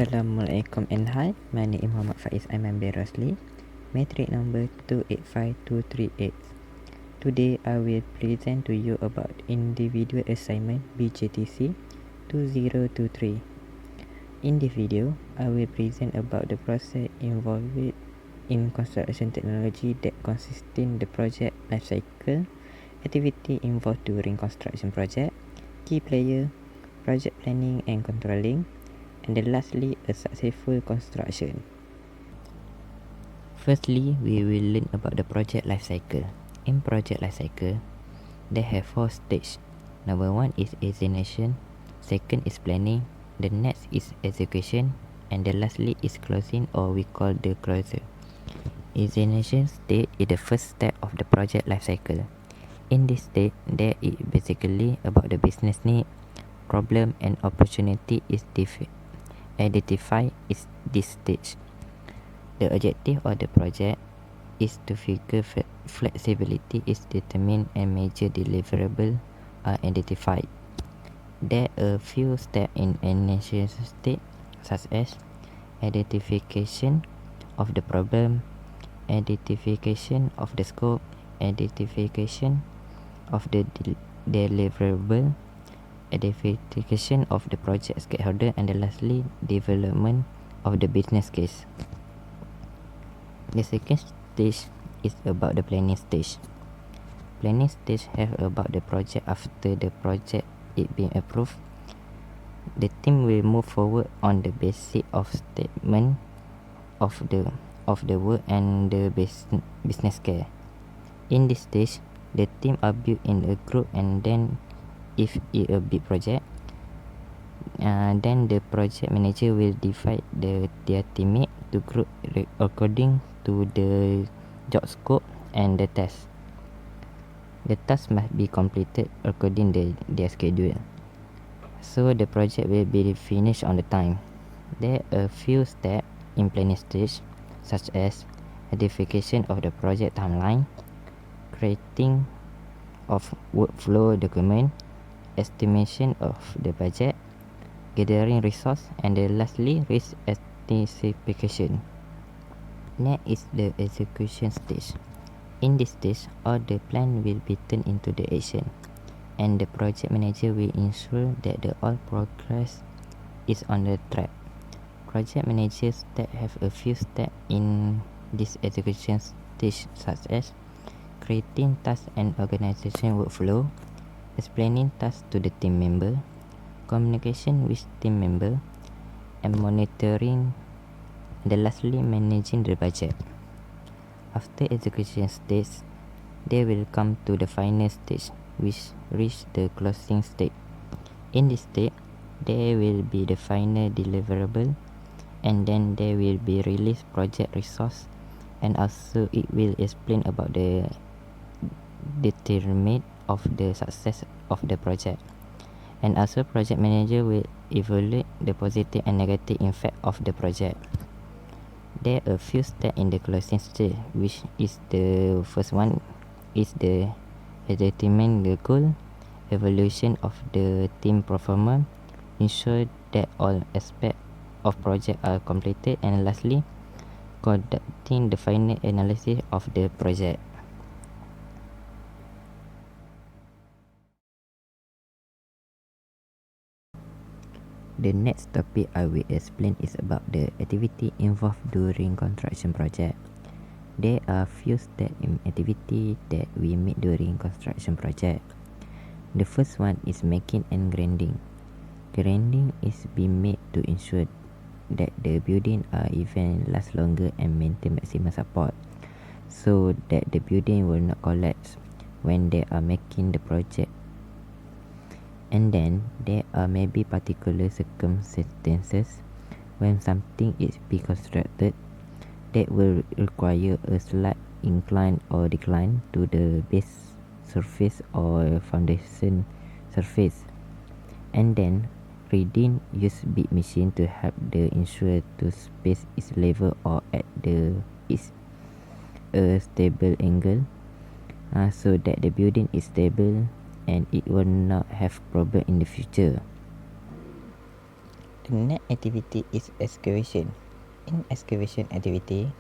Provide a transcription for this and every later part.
Assalamualaikum and hi, my name is Muhammad Faiz Aiman bin Rosli, metric number 285238. Today I will present to you about individual assignment BJTC 2023. In this video, I will present about the process involved in construction technology that consists in the project life cycle, activity involved during construction project, key player, project planning and controlling, and then lastly, a successful construction. Firstly, we will learn about the project life cycle. In project life cycle, they have 4 stages. Number 1 is examination, second is planning, the next is execution, and the lastly is closing, or we call the closure. Examination stage is the first step of the project life cycle. In this stage, there is basically about the business need, problem and opportunity is identified is this stage. The objective of the project is to figure flexibility is determined and major deliverables are identified. There are a few steps in initial stage, such as identification of the problem, identification of the scope, identification of the deliverable, identification of the project stakeholder, and lastly, development of the business case. The second stage is about the planning stage. Planning stage have about the project after the project is being approved. The team will move forward on the basis of statement of the work and the business case. In this stage, the team are built in a group, and then if it's a big project, then the project manager will divide their teammate to group according to the job scope and the task. The task must be completed according to their schedule, so the project will be finished on the time. There are a few steps in planning stage, such as identification of the project timeline, creating of workflow document, estimation of the budget, gathering resource, and lastly, risk anticipation. Next is the execution stage. In this stage, all the plan will be turned into the action, and the project manager will ensure that the all progress is on the track. Project managers that have a few steps in this execution stage, such as creating task and organization workflow, explaining tasks to the team member, communication with team member, and monitoring, and lastly, managing the budget. After execution stage, they will come to the final stage, which reach the closing stage. In this stage, there will be the final deliverable, and then there will be release project resource, and also it will explain about the determinant of the success of the project, and also project manager will evaluate the positive and negative impact of the project. There are a few steps in the closing stage, which is the first one is the determine the goal, evaluation of the team performance, ensure that all aspects of project are completed, and lastly, conducting the final analysis of the project. The next topic I will explain is about the activity involved during construction project. There are few steps in activity that we make during construction project. The first one is making and grinding. Grinding is being made to ensure that the building are even last longer and maintain maximum support, so that the building will not collapse when they are making the project. And then there are maybe particular circumstances when something is being constructed that will require a slight incline or decline to the base surface or foundation surface, and then reading use big machine to help the ensure to space is level or at is a stable angle, so that the building is stable and it will not have problem in the future. The next activity is excavation. In excavation activity,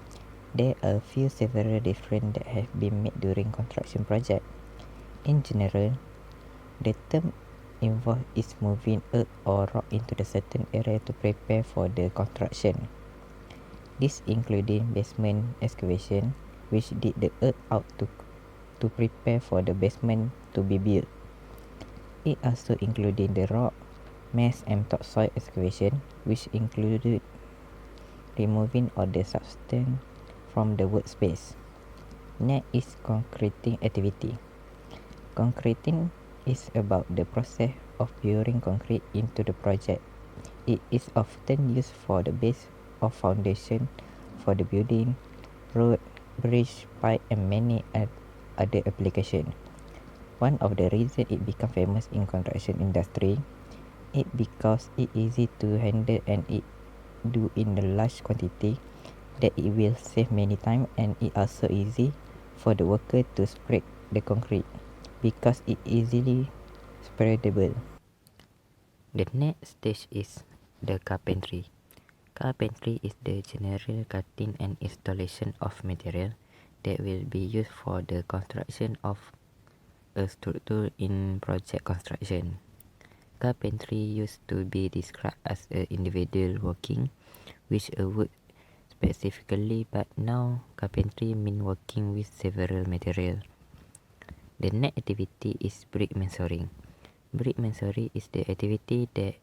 there are several different that have been made during construction project. In general, the term involved is moving earth or rock into the certain area to prepare for the construction. This including basement excavation, which dig the earth out to prepare for the basement to be built. It also including the rock, mass and topsoil excavation, which included removing all the substance from the workspace. Next is concreting activity. Concreting is about the process of pouring concrete into the project. It is often used for the base or foundation for the building, road, bridge, pipe and many other applications. One of the reasons it became famous in construction industry is because it easy to handle and it do in a large quantity that it will save many time, and it also easy for the worker to spread the concrete because it easily spreadable. The next stage is the carpentry. Carpentry is the general cutting and installation of material that will be used for the construction of a structure in project construction. Carpentry used to be described as an individual working with a wood specifically, but now carpentry means working with several materials. The next activity is brick masonry. Brick masonry is the activity that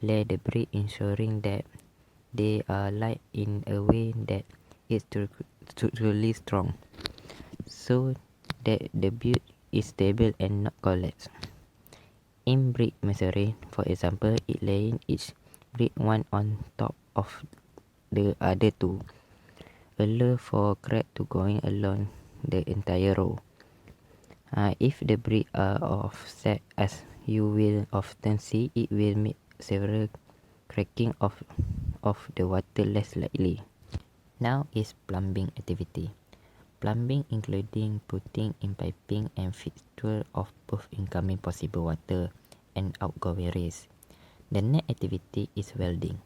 lay the brick ensuring that they are laid in a way that is structurally strong, so that the build is stable and not collapse. In brick masonry, for example, it laying each brick one on top of the other two, allow for crack to going along the entire row. If the brick are offset, as you will often see, it will make several cracking of the water less likely. Now is plumbing activity. Plumbing including putting in piping and fixture of both incoming possible water and outgoing rays. The next activity is welding.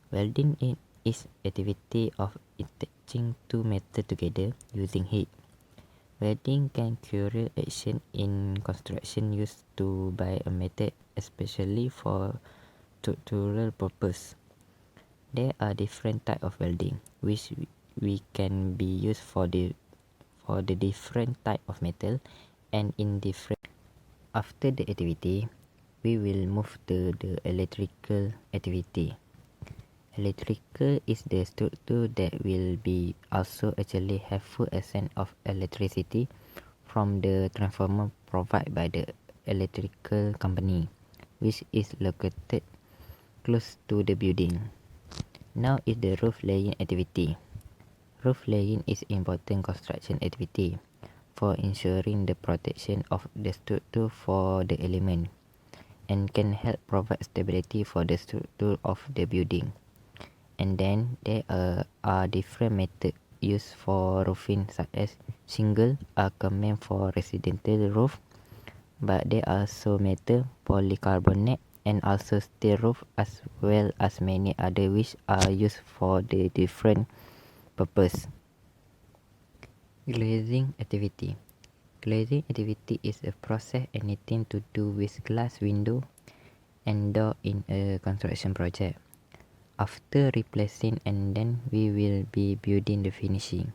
Welding is activity of attaching two metals together using heat. Welding can cure action in construction used to by a method especially for structural purpose. There are different type of welding which we can be used for the different type of metal and in different. After the activity, we will move to the electrical activity. Electrical is the structure that will be also actually have full access of electricity from the transformer provided by the electrical company, which is located close to the building. Now is the roof laying activity. Roof laying is important construction activity for ensuring the protection of the structure for the element and can help provide stability for the structure of the building. And then there are different methods used for roofing, such as shingle are common for residential roof, but there are also metal, polycarbonate and also steel roof, as well as many other which are used for the different purpose. Glazing activity. Glazing activity is a process anything to do with glass window and door in a construction project. After replacing, and then we will be building the finishing.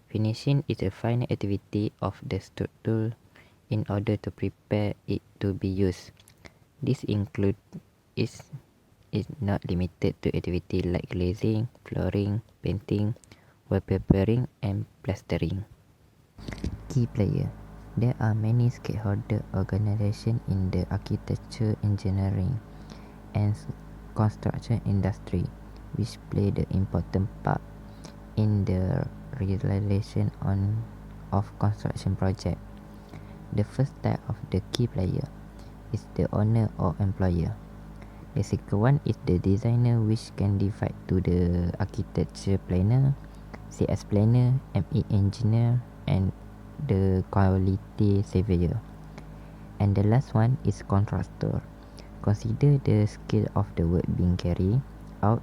Finishing is a final activity of the structure in order to prepare it to be used. This is not limited to activity like glazing, flooring, painting, wallpapering and plastering. Key player. There are many stakeholder organizations in the architecture, engineering and construction industry which play the important part in the realization of construction project. The first type of the key player is the owner or employer. The second one is the designer, which can divide to the architecture planner, CS planner, ME engineer and the quality surveyor. And the last one is contractor, Consider the scale of the work being carried out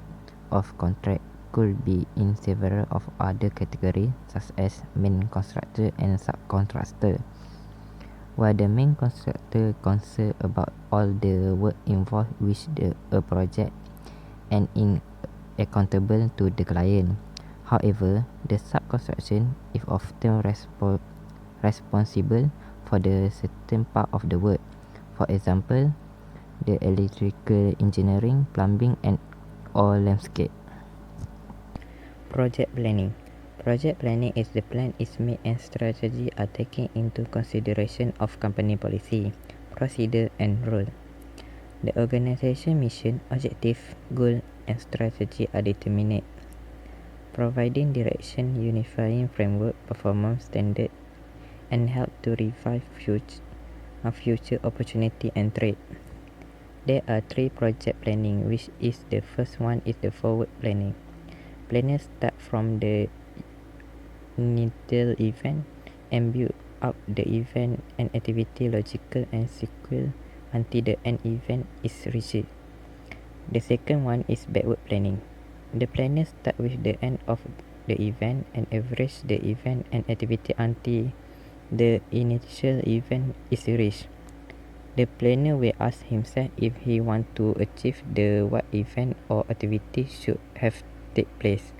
of contract could be in several of other categories such as main contractor and subcontractor. While the main contractor concerned about all the work involved with a project and is accountable to the client. However, the subcontraction is often responsible for the certain part of the work. For example, the electrical engineering, plumbing and or landscape. Project planning. Project planning is the plan is made and strategy are taken into consideration of company policy, procedure and rule. The organization mission, objective, goal and strategy are determined, providing direction, unifying framework, performance standard and help to revive future opportunity and trade. There are 3 project planning, which is the first one is the forward planning. Planners start from the initial event and build up the event and activity logical and sequential until the end event is reached. The second one is backward planning. The planners start with the end of the event and average the event and activity until the initial event is reached. The planner will ask himself if he want to achieve the what event or activity should have take place.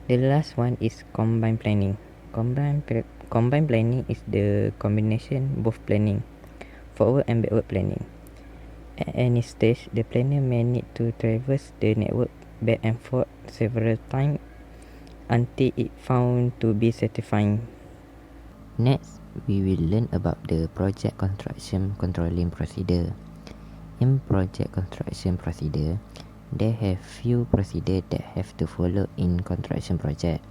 The last one is combined planning. Combined planning is the combination both planning, forward and backward planning. At any stage, the planner may need to traverse the network back and forth several times until it found to be satisfying. Next, we will learn about the project construction controlling procedure. In project construction procedure, there have few procedures that have to follow in construction project.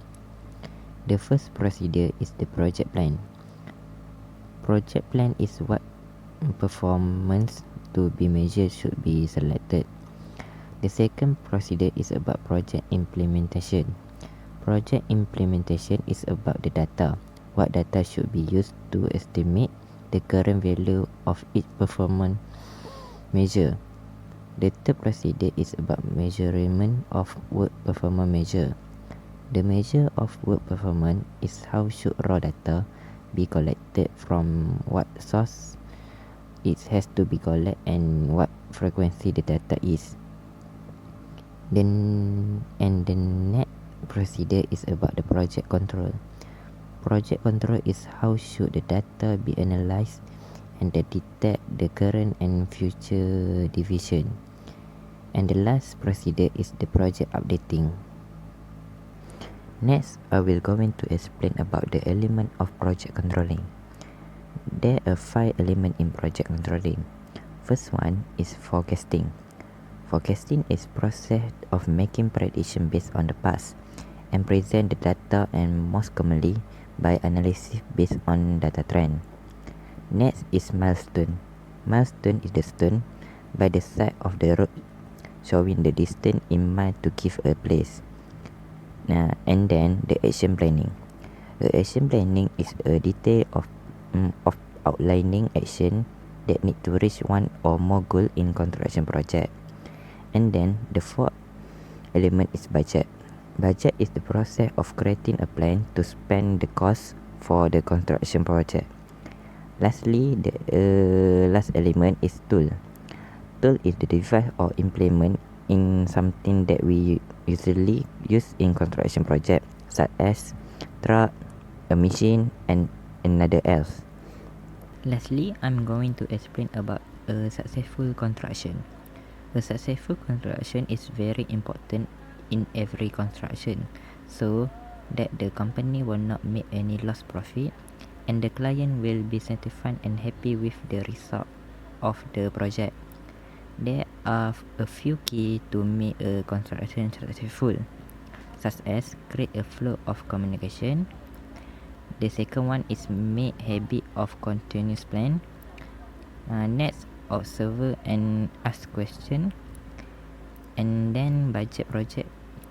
The first procedure is the project plan. Project plan is what performance to be measured should be selected. The second procedure is about project implementation. Project implementation is about the data. What data should be used to estimate the current value of each performance measure. The third procedure is about measurement of work performance measure. The measure of work performance is how should raw data be collected, from what source it has to be collected and what frequency the data is. The next procedure is about the project control. Project control is how should the data be analyzed and detect the current and future deviation. And the last procedure is the project updating. Next, I will going to explain about the element of project controlling. There are 5 elements in project controlling. First one is forecasting. Forecasting is process of making prediction based on the past and present the data, and most commonly by analysis based on data trend. Next is milestone. Milestone is the stone by the side of the road showing the distance in mind to give a place. And then the action planning. The action planning is a detail of outlining action that need to reach one or more goal in construction project. And then the fourth element is budget. Budget is the process of creating a plan to spend the cost for the construction project. Lastly, the last element is tool. Tool is the device or implement in something that we usually use in construction project, such as truck, a machine and another else. Lastly, I'm going to explain about a successful construction. A successful construction is very important in every construction, so that the company will not make any loss profit and the client will be satisfied and happy with the result of the project. There are a few keys to make a construction successful, such as create a flow of communication. The second one is make habit of continuous plan. Next, observe and ask question. And then budget project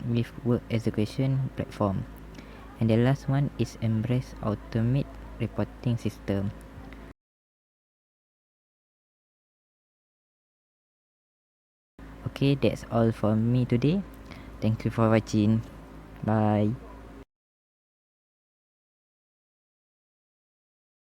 with work execution platform. And the last one is embrace automate reporting system. Okay, that's all for me today. Thank you for watching. Bye.